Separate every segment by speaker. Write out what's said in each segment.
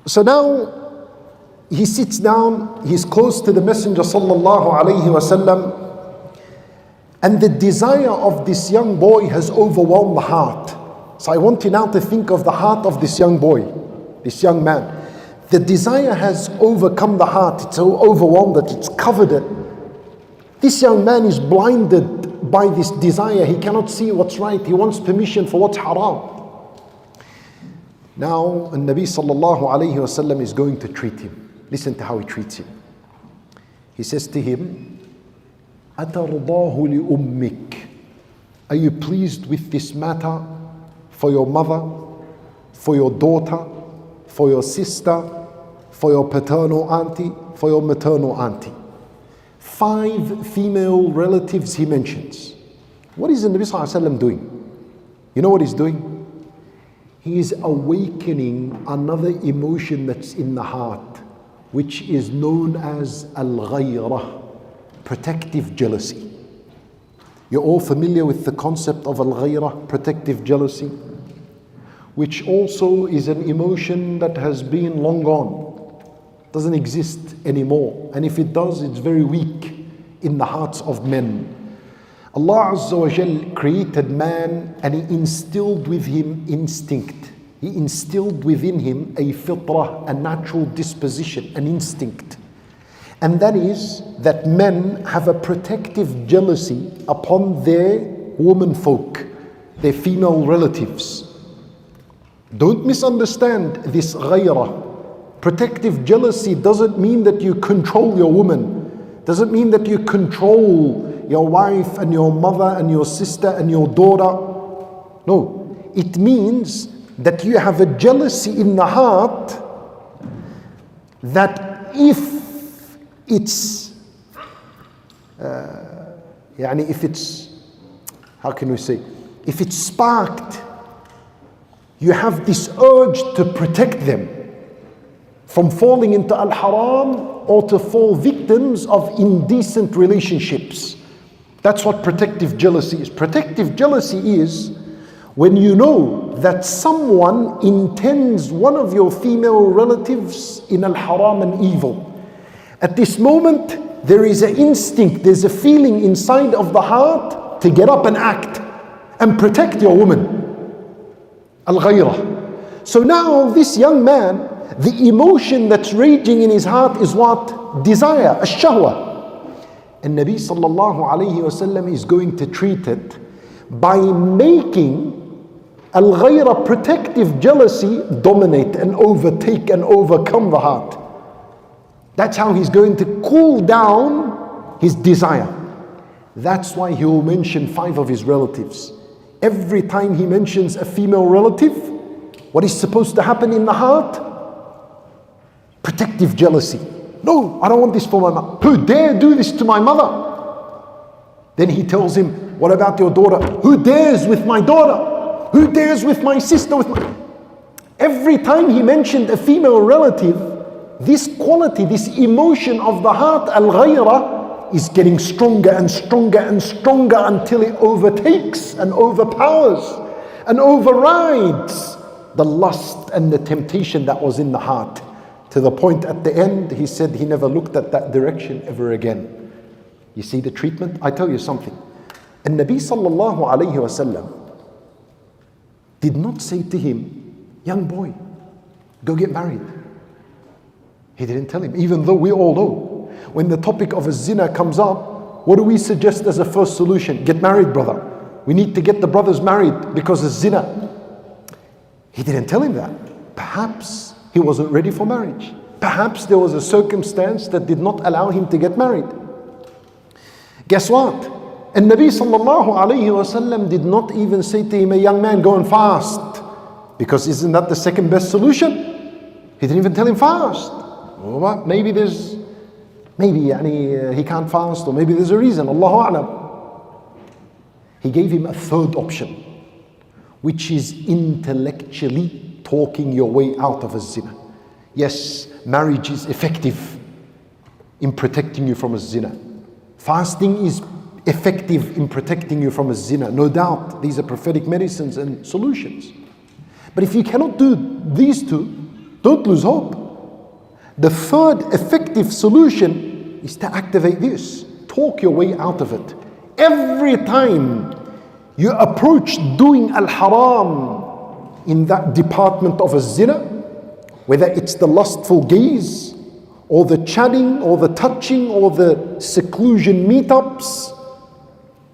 Speaker 1: So now he sits down, he's close to the Messenger sallallahu alayhi wasallam, and the desire of this young boy has overwhelmed the heart. So I want you now to think of the heart of this young boy, this young man. The desire has overcome the heart. It's so overwhelmed that it's covered it. This young man is blinded by this desire. He cannot see what's right. He wants permission for what's haram. Now, the Nabi sallallahu alayhi wasallam is going to treat him. Listen to how he treats him. He says to him, أَتَرْضَاهُ لِأُمِّكَ. Are you pleased with this matter for your mother, for your daughter, for your sister, for your paternal auntie, for your maternal auntie? 5 female relatives he mentions. What is the Nabi sallallahu alayhi wasallam doing? You know what he's doing? He is awakening another emotion that's in the heart, which is known as al-ghairah, protective jealousy. You're all familiar with the concept of al-ghairah, protective jealousy, which also is an emotion that has been long gone, doesn't exist anymore. And if it does, it's very weak in the hearts of men. Allah Azza wa Jal created man and He instilled with him instinct. He instilled within him a fitrah, a natural disposition, an instinct. And that is that men have a protective jealousy upon their woman folk, their female relatives. Don't misunderstand this ghairah. Protective jealousy doesn't mean that you control your woman. Doesn't mean that you control your wife and your mother and your sister and your daughter. No, it means that you have a jealousy in the heart that if it's how can we say, if it's sparked, you have this urge to protect them from falling into al-haram or to fall victims of indecent relationships. That's what protective jealousy is. Protective jealousy is when you know that someone intends one of your female relatives in al-haram and evil. At this moment, there is an instinct, there's a feeling inside of the heart to get up and act and protect your woman. Al-ghairah. So now this young man, the emotion that's raging in his heart is what? Desire, ash-shahwa. And Nabi sallallahu alayhi wasallam is going to treat it by making al-ghairah, protective jealousy, dominate and overtake and overcome the heart. That's how he's going to cool down his desire. That's why he will mention 5 of his relatives. Every time he mentions a female relative, what is supposed to happen in the heart? Protective jealousy. No, I don't want this for my mother. Who dare do this to my mother? Then he tells him, what about your daughter? Who dares with my daughter? Who dares with my sister? Every time he mentioned a female relative, this quality, this emotion of the heart, al-ghairah, is getting stronger and stronger and stronger until it overtakes and overpowers and overrides the lust and the temptation that was in the heart. To the point at the end, he said he never looked at that direction ever again. You see the treatment? I tell you something. And Nabi sallallahu alayhi wasallam did not say to him, young boy, go get married. He didn't tell him, even though we all know, when the topic of a zina comes up, what do we suggest as a first solution? Get married, brother. We need to get the brothers married because of zina. He didn't tell him that. Perhaps he wasn't ready for marriage. Perhaps there was a circumstance that did not allow him to get married. Guess what? And Nabi sallallahu alayhi wasallam did not even say to him, a young man, go and fast. Because isn't that the second best solution? He didn't even tell him fast. Oh, maybe he can't fast, or maybe there's a reason. Allahu a'lam. He gave him a third option, which is intellectually talking your way out of a zina. Yes, marriage is effective in protecting you from a zina. Fasting is effective in protecting you from a zina. No doubt, these are prophetic medicines and solutions. But if you cannot do these two, Don't lose hope. The third effective solution is to activate this. Talk your way out of it. Every time you approach doing al-haram in that department of a zina, whether it's the lustful gaze, or the chatting, or the touching, or the seclusion meetups,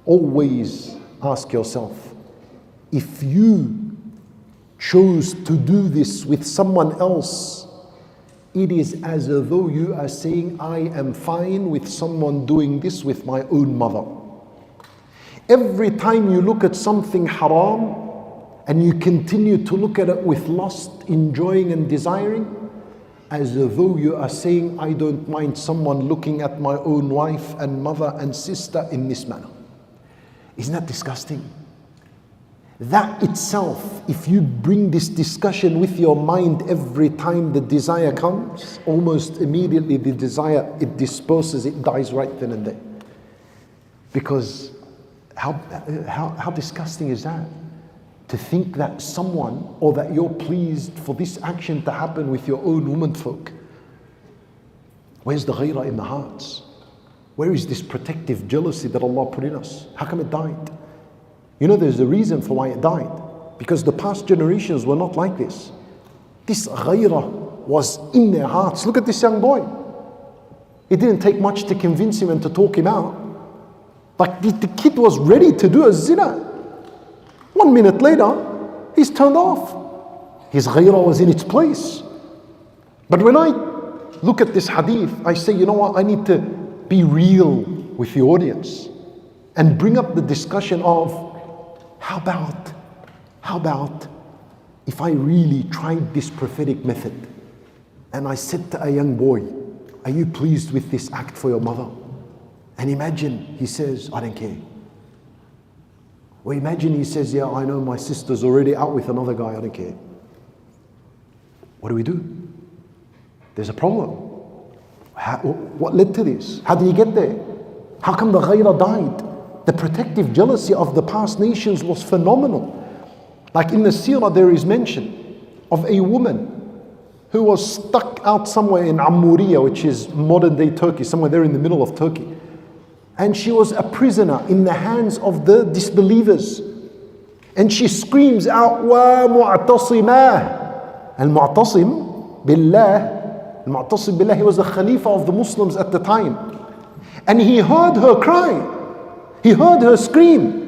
Speaker 1: always ask yourself, if you chose to do this with someone else, it is as though you are saying, I am fine with someone doing this with my own mother. Every time you look at something haram and you continue to look at it with lust, enjoying and desiring, as though you are saying, I don't mind someone looking at my own wife and mother and sister in this manner. Isn't that disgusting? That itself, if you bring this discussion with your mind every time the desire comes, almost immediately the desire, it disperses, it dies right then and there. Because how disgusting is that? To think that someone, or that you're pleased for this action to happen with your own womanfolk. Where's the ghairah in the hearts? Where is this protective jealousy that Allah put in us? How come it died? You know, there's a reason for why it died. Because the past generations were not like this. This ghairah was in their hearts. Look at this young boy. It didn't take much to convince him and to talk him out. Like the kid was ready to do a zina. 1 minute later, he's turned off. His ghairah was in its place. But when I look at this hadith, I say, you know what, I need to be real with the audience and bring up the discussion of, how about if I really tried this prophetic method and I said to a young boy, are you pleased with this act for your mother? And imagine he says, I don't care. Or imagine he says, yeah, I know my sister's already out with another guy, I don't care. What do? There's a problem. What led to this? How did he get there? How come the ghairah died? The protective jealousy of the past nations was phenomenal. Like in the seerah there is mention of a woman who was stuck out somewhere in Ammuriya, which is modern day Turkey, somewhere there in the middle of Turkey. And she was a prisoner in the hands of the disbelievers. And she screams out, Wa mu'tasimah. Al-mu'tasim billah, he was the Khalifa of the Muslims at the time. And he heard her cry. He heard her scream.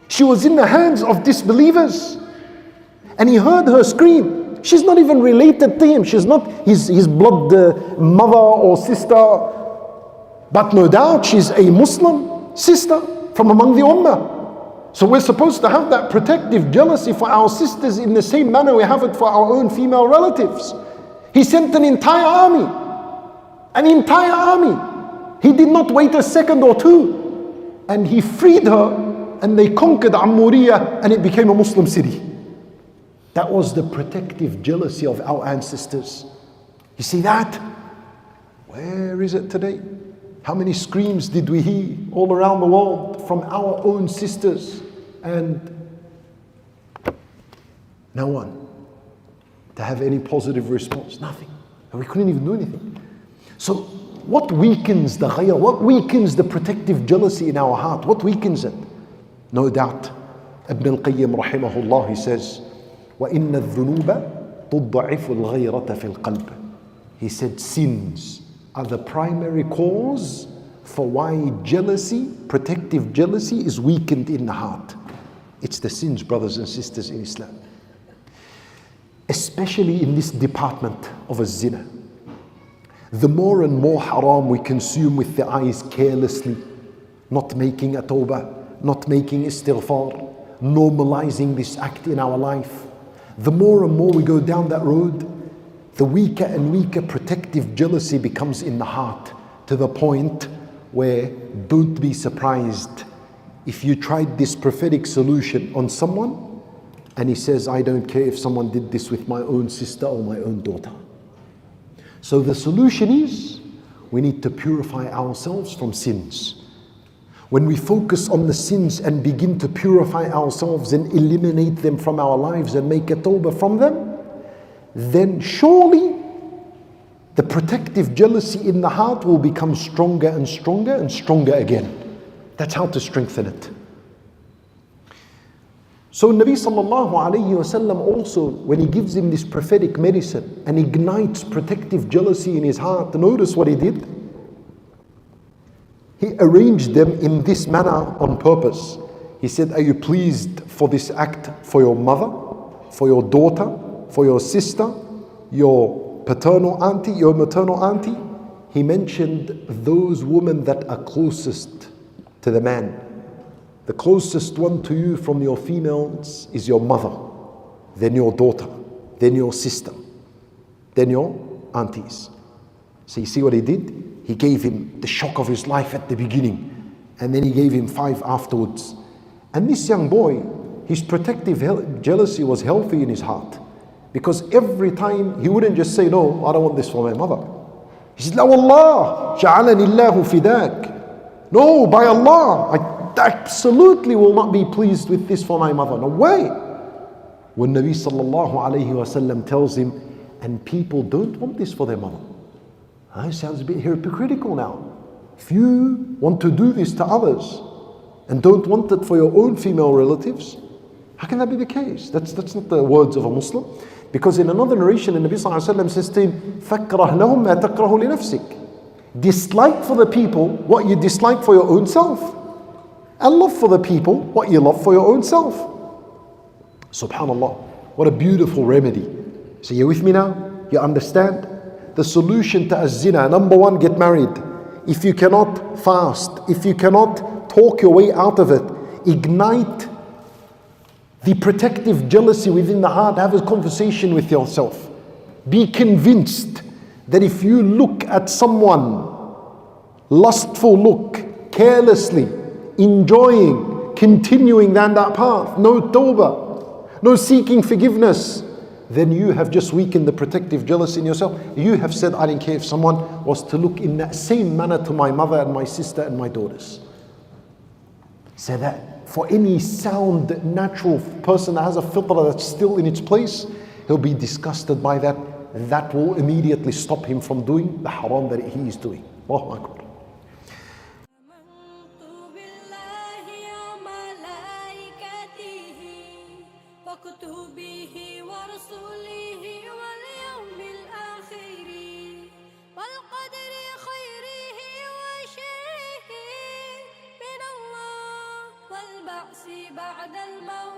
Speaker 1: She was in the hands of disbelievers. And he heard her scream. She's not even related to him. She's not his blood mother or sister. But no doubt she's a Muslim sister from among the Ummah. So we're supposed to have that protective jealousy for our sisters in the same manner we have it for our own female relatives. He sent an entire army. An entire army. He did not wait a second or two. And he freed her, and they conquered Ammuriya, and it became a Muslim city. That was the protective jealousy of our ancestors. You see that? Where is it today? How many screams did we hear all around the world from our own sisters? And no one to have any positive response. Nothing. We couldn't even do anything. So what weakens the ghairah? What weakens the protective jealousy in our heart? What weakens it? No doubt. Ibn al-Qayyim rahimahullah, he says, وَإِنَّ الذُّنُوبَ تُضَّعِفُ الْغَيْرَةَ فِي الْقَلْبِ. He said sins are the primary cause for why jealousy, protective jealousy, is weakened in the heart. It's the sins, brothers and sisters in Islam. Especially in this department of a zina. The more and more haram we consume with the eyes carelessly, not making a tawbah, not making istighfar, normalizing this act in our life, the more and more we go down that road, the weaker and weaker protective jealousy becomes in the heart, to the point where don't be surprised if you tried this prophetic solution on someone and he says, I don't care if someone did this with my own sister or my own daughter. So the solution is, we need to purify ourselves from sins. When we focus on the sins and begin to purify ourselves and eliminate them from our lives and make a tawbah from them, then surely the protective jealousy in the heart will become stronger and stronger and stronger again. That's how to strengthen it. So Nabi sallallahu alayhi wasallam also, when he gives him this prophetic medicine and ignites protective jealousy in his heart, notice what he did. He arranged them in this manner on purpose. He said, are you pleased for this act for your mother, for your daughter, for your sister, your paternal auntie, your maternal auntie? He mentioned those women that are closest to the man. The closest one to you from your females is your mother, then your daughter, then your sister, then your aunties. So you see what he did? He gave him the shock of his life at the beginning, and then he gave him 5 afterwards. And this young boy, his protective jealousy was healthy in his heart, because every time he wouldn't just say, no, I don't want this for my mother. He said, La wallah, ja'alani Allahu fidak. No, by Allah, I absolutely will not be pleased with this for my mother. No way. When Nabi sallallahu alayhi wasallam tells him, and people don't want this for their mother. It sounds a bit hypocritical now. If you want to do this to others and don't want it for your own female relatives, how can that be the case? That's not the words of a Muslim. Because in another narration, the Nabi sallallahu alayhi wasallam says to him, فَكْرَهْ لَهُمْ مَا تَكْرَهُ لِنَفْسِكَ. Dislike for the people what you dislike for your own self. And love for the people what you love for your own self. Subhanallah, what a beautiful remedy. So you're with me now? You understand? The solution to Zina, number 1, get married. If you cannot fast, if you cannot talk your way out of it, ignite the protective jealousy within the heart. Have a conversation with yourself. Be convinced that if you look at someone, lustful look, carelessly, enjoying, continuing down that path, no tawbah, no seeking forgiveness, then you have just weakened the protective jealousy in yourself. You have said, I don't care if someone was to look in that same manner to my mother and my sister and my daughters. So that for any sound, natural person that has a fitrah that's still in its place, he'll be disgusted by that. That will immediately stop him from doing the haram that he is doing. Allahu Akbar.
Speaker 2: وكتبه ورسله واليوم الآخر والقدر خيره وشره من الله والبعث بعد الموت